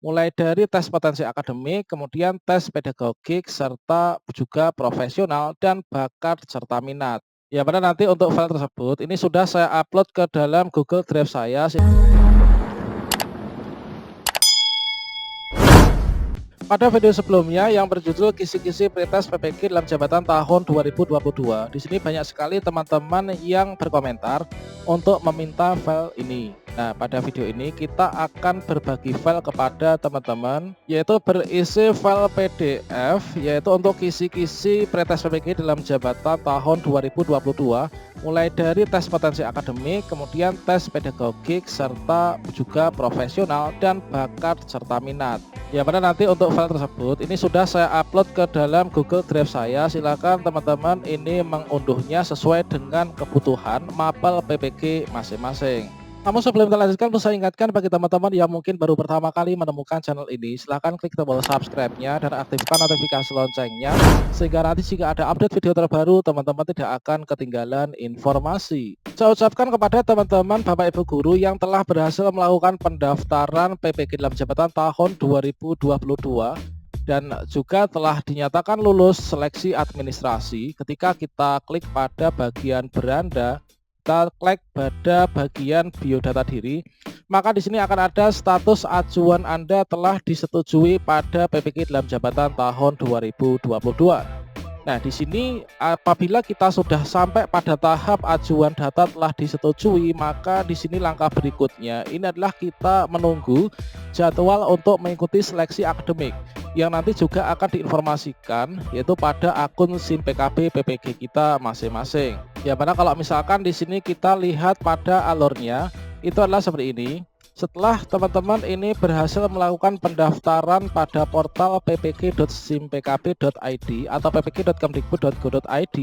mulai dari tes potensi akademik, kemudian tes pedagogik, serta juga profesional dan bakat serta minat. Ya, pada nanti untuk file tersebut ini sudah saya upload ke dalam Google Drive saya. Pada video sebelumnya yang berjudul kisi-kisi pretest PPG dalam jabatan tahun 2022. Di sini banyak sekali teman-teman yang berkomentar untuk meminta file ini. Nah, pada video ini kita akan berbagi file kepada teman-teman, yaitu berisi file PDF, yaitu untuk kisi-kisi pretest PPG dalam jabatan tahun 2022, mulai dari tes potensi akademik, kemudian tes pedagogik, serta juga profesional dan bakat serta minat. Ya, pada nanti untuk file tersebut ini sudah saya upload ke dalam Google Drive saya. Silakan teman-teman ini mengunduhnya sesuai dengan kebutuhan mapel PPG masing-masing. Namun sebelum kita lanjutkan, perlu saya ingatkan bagi teman-teman yang mungkin baru pertama kali menemukan channel ini, silahkan klik tombol subscribe-nya dan aktifkan notifikasi loncengnya, sehingga nanti jika ada update video terbaru, teman-teman tidak akan ketinggalan informasi. Saya ucapkan kepada teman-teman Bapak Ibu Guru yang telah berhasil melakukan pendaftaran PPG dalam jabatan tahun 2022 dan juga telah dinyatakan lulus seleksi administrasi. Ketika kita klik pada bagian beranda, kita klik pada bagian biodata diri, maka di sini akan ada status ajuan Anda telah disetujui pada PPG dalam jabatan tahun 2022. Nah, di sini apabila kita sudah sampai pada tahap ajuan data telah disetujui, maka di sini langkah berikutnya ini adalah kita menunggu jadwal untuk mengikuti seleksi akademik yang nanti juga akan diinformasikan yaitu pada akun SIM PKB PPG kita masing-masing. Ya, mana kalau misalkan di sini kita lihat pada alurnya itu adalah seperti ini. Setelah teman-teman ini berhasil melakukan pendaftaran pada portal ppg.simpkb.id atau ppg.kemdikbud.go.id,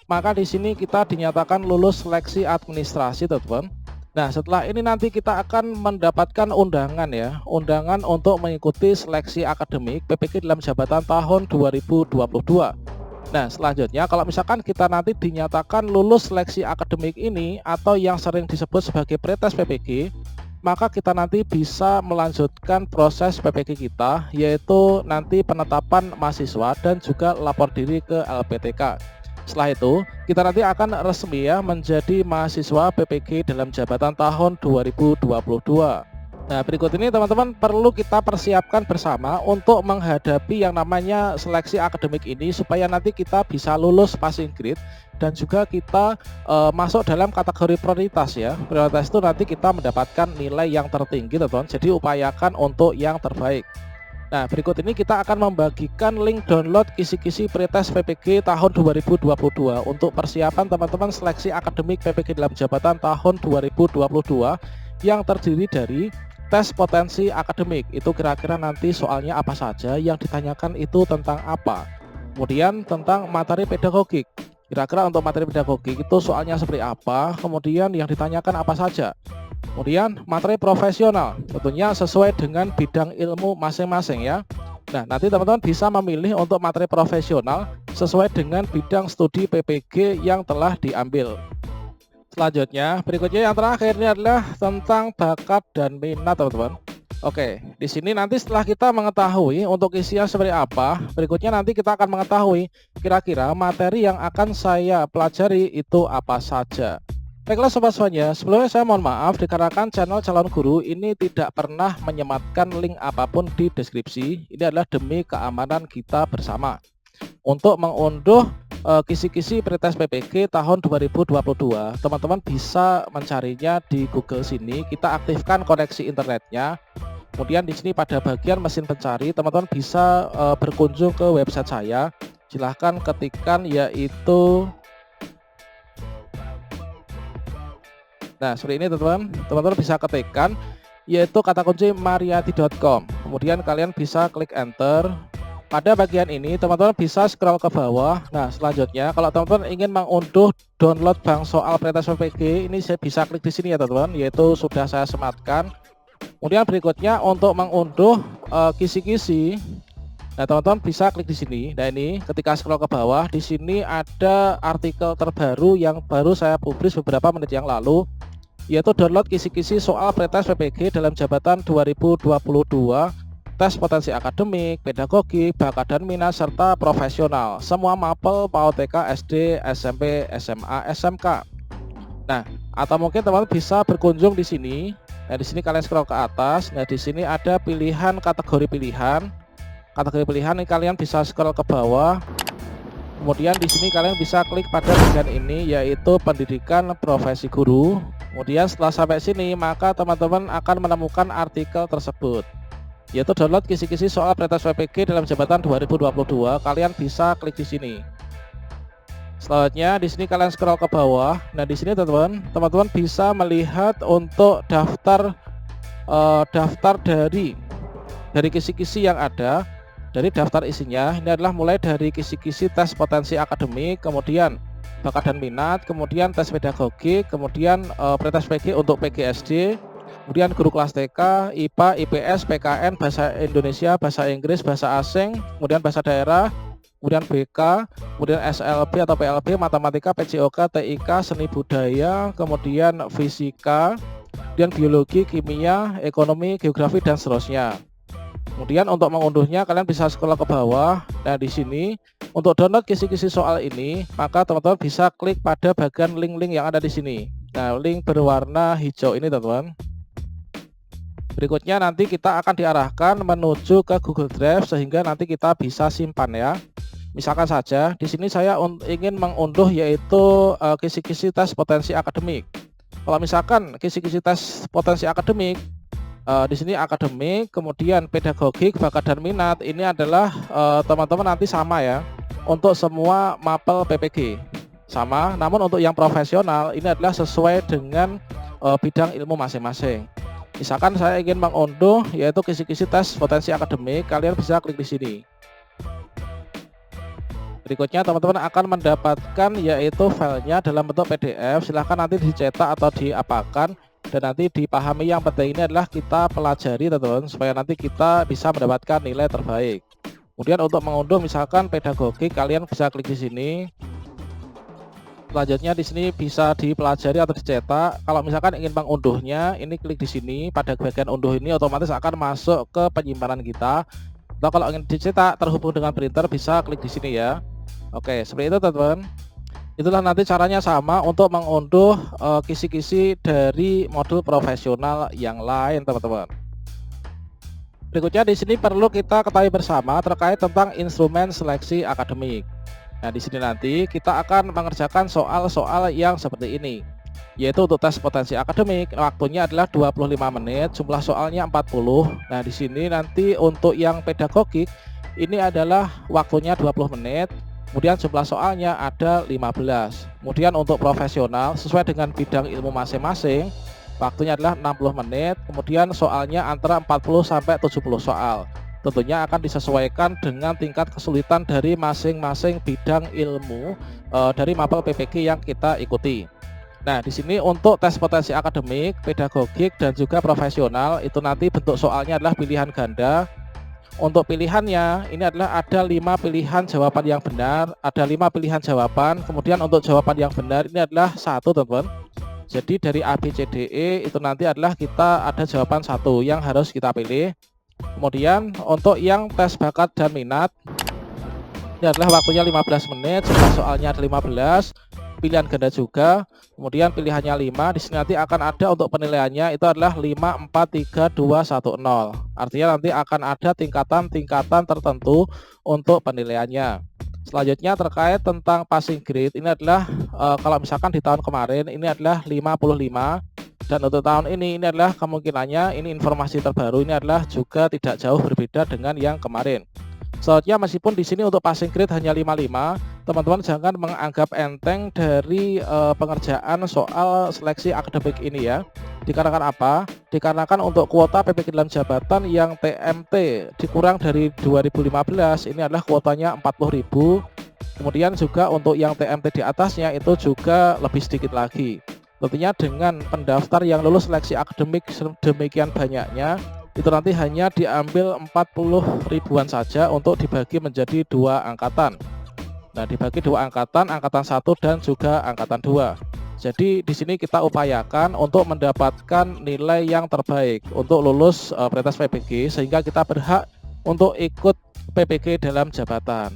maka di sini kita dinyatakan lulus seleksi administrasi, teman-teman. Nah, setelah ini nanti kita akan mendapatkan undangan ya, undangan untuk mengikuti seleksi akademik PPG dalam jabatan tahun 2022. Nah, selanjutnya kalau misalkan kita nanti dinyatakan lulus seleksi akademik ini atau yang sering disebut sebagai pretest PPG, maka kita nanti bisa melanjutkan proses PPG kita, yaitu nanti penetapan mahasiswa dan juga lapor diri ke LPTK. Setelah itu kita nanti akan resmi ya menjadi mahasiswa PPG dalam jabatan tahun 2022. Nah, berikut ini teman-teman perlu kita persiapkan bersama untuk menghadapi yang namanya seleksi akademik ini supaya nanti kita bisa lulus passing grade dan juga kita masuk dalam kategori prioritas ya. Prioritas itu nanti kita mendapatkan nilai yang tertinggi, teman-teman. Jadi upayakan untuk yang terbaik. Nah, berikut ini kita akan membagikan link download kisi-kisi pretest PPG tahun 2022 untuk persiapan teman-teman seleksi akademik PPG dalam jabatan tahun 2022 yang terdiri dari tes potensi akademik. Itu kira-kira nanti soalnya apa saja, yang ditanyakan itu tentang apa. Kemudian tentang materi pedagogik. Kira-kira untuk materi pedagogik itu soalnya seperti apa, kemudian yang ditanyakan apa saja. Kemudian materi profesional, tentunya sesuai dengan bidang ilmu masing-masing ya. Nah, nanti teman-teman bisa memilih untuk materi profesional sesuai dengan bidang studi PPG yang telah diambil. Selanjutnya, berikutnya yang terakhir ini adalah tentang bakat dan minat, teman-teman. Oke, di sini nanti setelah kita mengetahui untuk isinya seperti apa, berikutnya nanti kita akan mengetahui kira-kira materi yang akan saya pelajari itu apa saja. Baiklah sobat semuanya, sebelumnya saya mohon maaf dikarenakan channel calon guru ini tidak pernah menyematkan link apapun di deskripsi. Ini adalah demi keamanan kita bersama. Untuk mengunduh kisi-kisi pretest PPG tahun 2022, teman-teman bisa mencarinya di Google sini. Kita aktifkan koneksi internetnya. Kemudian di sini pada bagian mesin pencari, teman-teman bisa berkunjung ke website saya. Silahkan ketikkan yaitu, nah seperti ini teman-teman. Teman-teman bisa ketikkan yaitu kata kunci mariati.com. Kemudian kalian bisa klik enter. Pada bagian ini teman-teman bisa scroll ke bawah. Nah, selanjutnya kalau teman-teman ingin mengunduh download bank soal pretest PPG, ini saya bisa klik di sini ya teman-teman, yaitu sudah saya sematkan. Kemudian berikutnya untuk mengunduh kisi-kisi, nah teman-teman bisa klik di sini. Nah, ini ketika scroll ke bawah, di sini ada artikel terbaru yang baru saya publis beberapa menit yang lalu, yaitu download kisi-kisi soal pretest PPG dalam jabatan 2022 tes potensi akademik, pedagogik, bakat dan minat, serta profesional. Semua mapel PAUD TK, SD, SMP, SMA, SMK. Nah, atau mungkin teman-teman bisa berkunjung di sini. Nah, di sini kalian scroll ke atas. Nah, di sini ada pilihan kategori pilihan. Kategori pilihan ini kalian bisa scroll ke bawah. Kemudian di sini kalian bisa klik pada bagian ini, yaitu pendidikan profesi guru. Kemudian setelah sampai sini, maka teman-teman akan menemukan artikel tersebut, yaitu download kisi-kisi soal pretest PPG dalam jabatan 2022. Kalian bisa klik di sini. Selanjutnya di sini kalian scroll ke bawah. Nah, di sini teman-teman bisa melihat untuk daftar dari kisi-kisi yang ada. Dari daftar isinya ini adalah mulai dari kisi-kisi tes potensi akademik, kemudian bakat dan minat, kemudian tes pedagogik, kemudian pretest PG untuk PGSD, kemudian guru kelas TK, IPA, IPS, PKN, bahasa Indonesia, bahasa Inggris, bahasa asing, kemudian bahasa daerah, kemudian BK, kemudian SLB atau PLB, matematika, PJOK, TIK, seni budaya, kemudian fisika, kemudian biologi, kimia, ekonomi, geografi, dan seterusnya. Kemudian untuk mengunduhnya kalian bisa scroll ke bawah. Nah, di sini untuk download kisi-kisi soal ini, maka teman-teman bisa klik pada bagian link-link yang ada di sini. Nah, link berwarna hijau ini, teman-teman. Berikutnya nanti kita akan diarahkan menuju ke Google Drive sehingga nanti kita bisa simpan ya. Misalkan saja di sini saya ingin mengunduh yaitu kisi-kisi tes potensi akademik. Kalau misalkan kisi-kisi tes potensi akademik, di sini akademik, kemudian pedagogik, bakat dan minat, ini adalah teman-teman nanti sama ya untuk semua mapel PPG sama, namun untuk yang profesional ini adalah sesuai dengan bidang ilmu masing-masing. Misalkan saya ingin mengunduh yaitu kisi-kisi tes potensi akademik, kalian bisa klik di sini. Berikutnya teman-teman akan mendapatkan yaitu filenya dalam bentuk PDF. Silahkan nanti dicetak atau diapakan. Dan nanti dipahami, yang penting ini adalah kita pelajari teman-teman supaya nanti kita bisa mendapatkan nilai terbaik. Kemudian untuk mengunduh misalkan pedagogik, kalian bisa klik di sini. Selanjutnya di sini bisa dipelajari atau dicetak. Kalau misalkan ingin mengunduhnya, ini klik di sini pada bagian unduh ini, otomatis akan masuk ke penyimpanan kita. Atau kalau ingin dicetak terhubung dengan printer, bisa klik di sini ya. Oke, seperti itu teman-teman. Itulah nanti caranya sama untuk mengunduh kisi-kisi dari modul profesional yang lain, teman-teman. Berikutnya di sini perlu kita ketahui bersama terkait tentang instrumen seleksi akademik. Nah, di sini nanti kita akan mengerjakan soal-soal yang seperti ini. Yaitu untuk tes potensi akademik, waktunya adalah 25 menit, jumlah soalnya 40. Nah, di sini nanti untuk yang pedagogik ini adalah waktunya 20 menit. Kemudian jumlah soalnya ada 15. Kemudian untuk profesional sesuai dengan bidang ilmu masing-masing, waktunya adalah 60 menit. Kemudian soalnya antara 40 sampai 70 soal. Tentunya akan disesuaikan dengan tingkat kesulitan dari masing-masing bidang ilmu dari mapel PPG yang kita ikuti. Nah, di sini untuk tes potensi akademik, pedagogik, dan juga profesional itu nanti bentuk soalnya adalah pilihan ganda. Untuk pilihannya ini adalah ada 5 pilihan jawaban yang benar, ada 5 pilihan jawaban. Kemudian untuk jawaban yang benar ini adalah 1, teman-teman. Jadi dari A, B, C, D, E itu nanti adalah kita ada jawaban 1 yang harus kita pilih. Kemudian untuk yang tes bakat dan minat ini adalah waktunya 15 menit, jumlah soalnya ada 15. Pilihan ganda juga, kemudian pilihannya 5. Di sini nanti akan ada untuk penilaiannya itu adalah 5, 4, 3, 2, 1, 0. Artinya nanti akan ada tingkatan-tingkatan tertentu untuk penilaiannya. Selanjutnya terkait tentang passing grade ini adalah kalau misalkan di tahun kemarin ini adalah 55, dan untuk tahun ini adalah kemungkinannya, ini informasi terbaru, ini adalah juga tidak jauh berbeda dengan yang kemarin. Selanjutnya meskipun di sini untuk passing grade hanya 55, teman-teman jangan menganggap enteng dari pengerjaan soal seleksi akademik ini ya. Dikarenakan apa? Dikarenakan untuk kuota PPG dalam jabatan yang TMT dikurang dari 2015 ini adalah kuotanya 40.000. Kemudian juga untuk yang TMT di atasnya itu juga lebih sedikit lagi. Tentunya dengan pendaftar yang lulus seleksi akademik demikian banyaknya, itu nanti hanya diambil 40 ribuan saja untuk dibagi menjadi 2 angkatan. Nah, dibagi 2 angkatan, angkatan 1 dan juga angkatan 2. Jadi di sini kita upayakan untuk mendapatkan nilai yang terbaik untuk lulus pretest PPG, sehingga kita berhak untuk ikut PPG dalam jabatan.